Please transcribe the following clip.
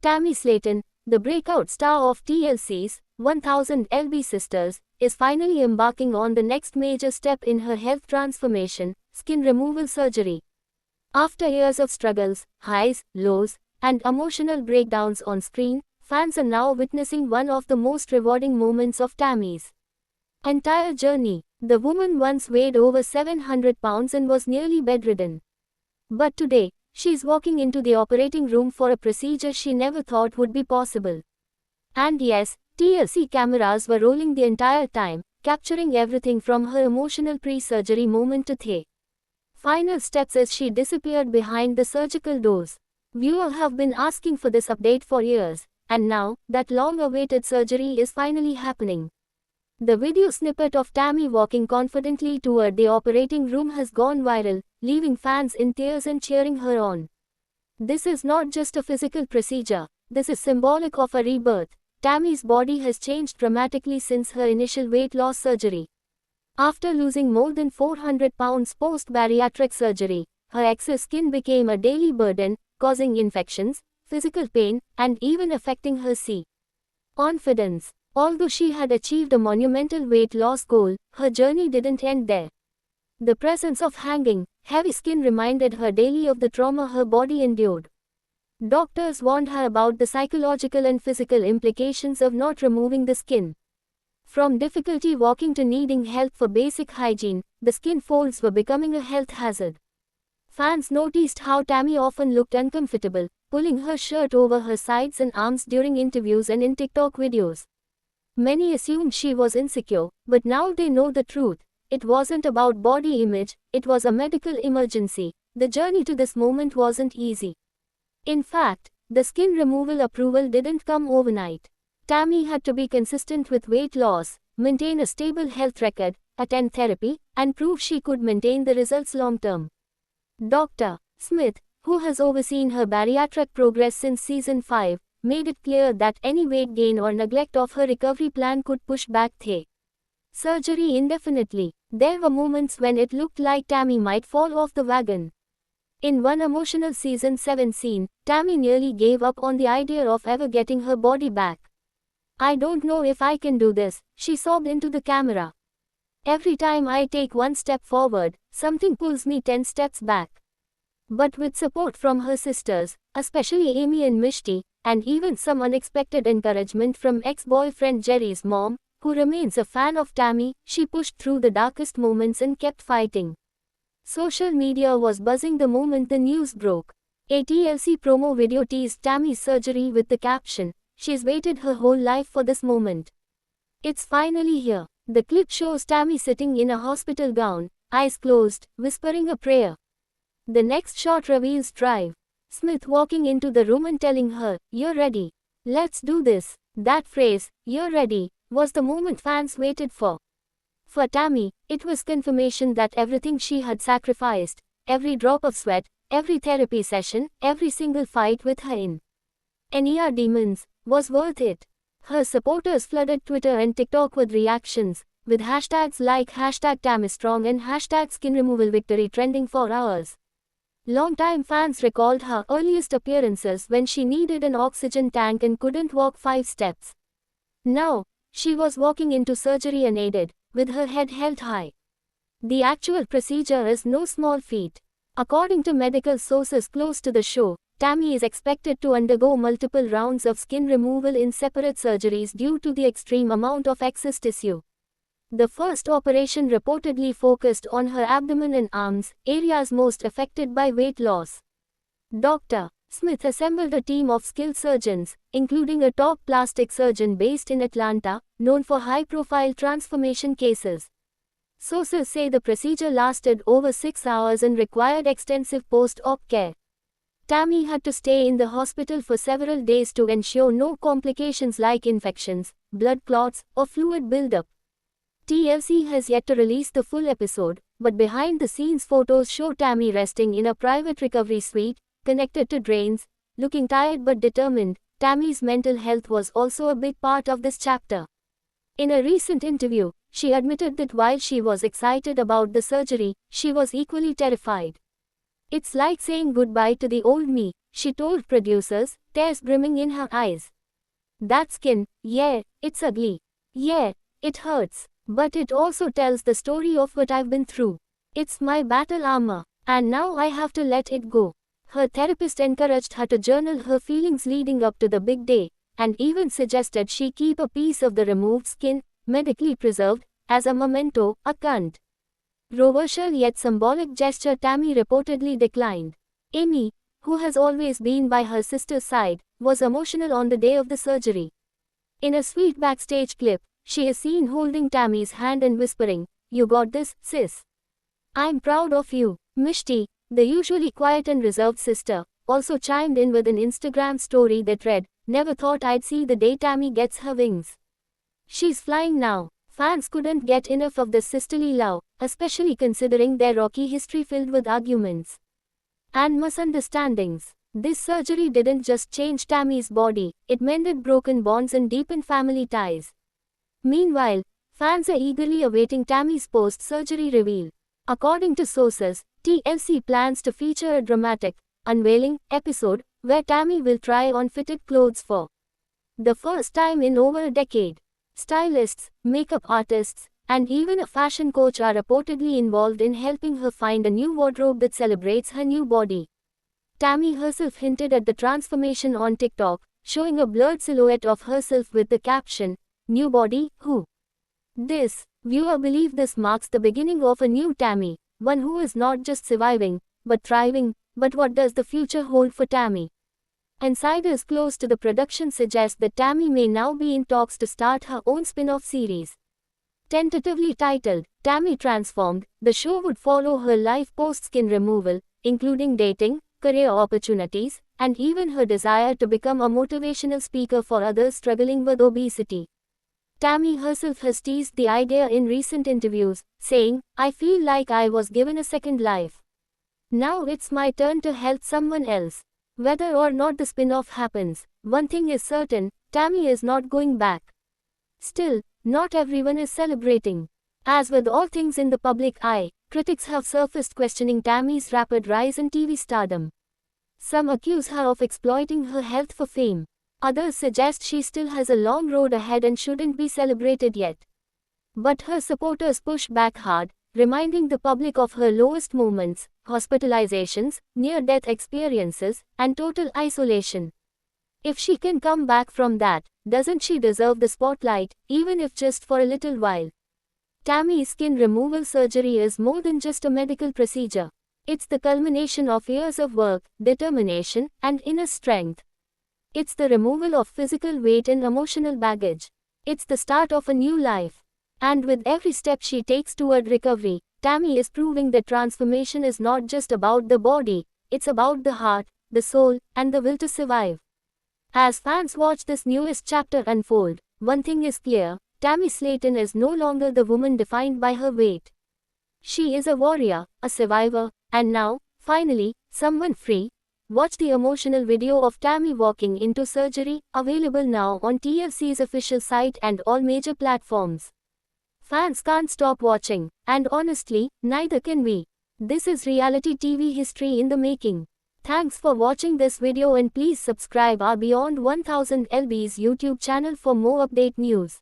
Tammy Slaton, the breakout star of TLC's 1000 lb Sisters, is finally embarking on the next major step in her health transformation, skin removal surgery. After years of struggles, highs, lows, and emotional breakdowns on screen, fans are now witnessing one of the most rewarding moments of Tammy's entire journey. The woman once weighed over 700 pounds and was nearly bedridden. But today, she's walking into the operating room for a procedure she never thought would be possible. And yes, TLC cameras were rolling the entire time, capturing everything from her emotional pre-surgery moment to the final steps as she disappeared behind the surgical doors. Viewers have been asking for this update for years, and now, that long-awaited surgery is finally happening. The video snippet of Tammy walking confidently toward the operating room has gone viral, leaving fans in tears and cheering her on. This is not just a physical procedure, this is symbolic of a rebirth. Tammy's body has changed dramatically since her initial weight loss surgery. After losing more than 400 pounds post-bariatric surgery, her excess skin became a daily burden, causing infections, physical pain, and even affecting her confidence. Although she had achieved a monumental weight loss goal, her journey didn't end there. The presence of hanging, heavy skin reminded her daily of the trauma her body endured. Doctors warned her about the psychological and physical implications of not removing the skin. From difficulty walking to needing help for basic hygiene, the skin folds were becoming a health hazard. Fans noticed how Tammy often looked uncomfortable, pulling her shirt over her sides and arms during interviews and in TikTok videos. Many assumed she was insecure, but now they know the truth. It wasn't about body image, it was a medical emergency. The journey to this moment wasn't easy. In fact, the skin removal approval didn't come overnight. Tammy had to be consistent with weight loss, maintain a stable health record, attend therapy, and prove she could maintain the results long-term. Dr. Smith, who has overseen her bariatric progress since season 5, made it clear that any weight gain or neglect of her recovery plan could push back the surgery indefinitely. There were moments when it looked like Tammy might fall off the wagon. In one emotional season 7 scene, Tammy nearly gave up on the idea of ever getting her body back. "I don't know if I can do this," she sobbed into the camera. "Every time I take one step forward, something pulls me 10 steps back." But with support from her sisters, especially Amy and Mishti, and even some unexpected encouragement from ex-boyfriend Jerry's mom, who remains a fan of Tammy, she pushed through the darkest moments and kept fighting. Social media was buzzing the moment the news broke. A TLC promo video teased Tammy's surgery with the caption, "She's waited her whole life for this moment. It's finally here." The clip shows Tammy sitting in a hospital gown, eyes closed, whispering a prayer. The next shot reveals Drive Smith walking into the room and telling her, "You're ready. Let's do this." That phrase, "You're ready," was the moment fans waited for. For Tammy, it was confirmation that everything she had sacrificed, every drop of sweat, every therapy session, every single fight with her NER demons, was worth it. Her supporters flooded Twitter and TikTok with reactions, with hashtags like #TammyStrong and #SkinRemovalVictory trending for hours. Longtime fans recalled her earliest appearances when she needed an oxygen tank and couldn't walk 5 steps. Now, she was walking into surgery unaided, with her head held high. The actual procedure is no small feat. According to medical sources close to the show, Tammy is expected to undergo multiple rounds of skin removal in separate surgeries due to the extreme amount of excess tissue. The first operation reportedly focused on her abdomen and arms, areas most affected by weight loss. Dr. Smith assembled a team of skilled surgeons, including a top plastic surgeon based in Atlanta, known for high-profile transformation cases. Sources say the procedure lasted over 6 hours and required extensive post-op care. Tammy had to stay in the hospital for several days to ensure no complications like infections, blood clots, or fluid buildup. TLC has yet to release the full episode, but behind-the-scenes photos show Tammy resting in a private recovery suite, connected to drains, looking tired but determined. Tammy's mental health was also a big part of this chapter. In a recent interview, she admitted that while she was excited about the surgery, she was equally terrified. "It's like saying goodbye to the old me," she told producers. tears brimming in her eyes. That skin, yeah, it's ugly. Yeah, it hurts. But it also tells the story of what I've been through. It's my battle armor, and now I have to let it go. Her therapist encouraged her to journal her feelings leading up to the big day, and even suggested she keep a piece of the removed skin, medically preserved, as a memento, a controversial yet symbolic gesture Tammy reportedly declined. Amy, who has always been by her sister's side, was emotional on the day of the surgery. In a sweet backstage clip, she is seen holding Tammy's hand and whispering, "You got this, sis. I'm proud of you." Mishti, the usually quiet and reserved sister, also chimed in with an Instagram story that read, "Never thought I'd see the day Tammy gets her wings. She's flying now." Fans couldn't get enough of this sisterly love, especially considering their rocky history filled with arguments and misunderstandings. This surgery didn't just change Tammy's body, it mended broken bonds and deepened family ties. Meanwhile, fans are eagerly awaiting Tammy's post-surgery reveal. According to sources, TLC plans to feature a dramatic, unveiling episode where Tammy will try on fitted clothes for the first time in over a decade. Stylists, makeup artists, and even a fashion coach are reportedly involved in helping her find a new wardrobe that celebrates her new body. Tammy herself hinted at the transformation on TikTok, showing a blurred silhouette of herself with the caption, "New body, who?" This viewer believe this marks the beginning of a new Tammy, one who is not just surviving, but thriving. But what does the future hold for Tammy? Insiders close to the production suggest that Tammy may now be in talks to start her own spin-off series. Tentatively titled, Tammy Transformed, the show would follow her life post-skin removal, including dating, career opportunities, and even her desire to become a motivational speaker for others struggling with obesity. Tammy herself has teased the idea in recent interviews, saying, "I feel like I was given a second life. Now it's my turn to help someone else." Whether or not the spin-off happens, one thing is certain, Tammy is not going back. Still, not everyone is celebrating. As with all things in the public eye, critics have surfaced questioning Tammy's rapid rise in TV stardom. Some accuse her of exploiting her health for fame. Others suggest she still has a long road ahead and shouldn't be celebrated yet. But her supporters push back hard, reminding the public of her lowest moments, hospitalizations, near-death experiences, and total isolation. If she can come back from that, doesn't she deserve the spotlight, even if just for a little while? Tammy's skin removal surgery is more than just a medical procedure. It's the culmination of years of work, determination, and inner strength. It's the removal of physical weight and emotional baggage. It's the start of a new life. And with every step she takes toward recovery, Tammy is proving that transformation is not just about the body, it's about the heart, the soul, and the will to survive. As fans watch this newest chapter unfold, one thing is clear, Tammy Slaton is no longer the woman defined by her weight. She is a warrior, a survivor, and now, finally, someone free. Watch the emotional video of Tammy walking into surgery, available now on TLC's official site and all major platforms. Fans can't stop watching, and honestly, neither can we. This is reality TV history in the making. Thanks for watching this video and please subscribe our Beyond 1000 LB's YouTube channel for more update news.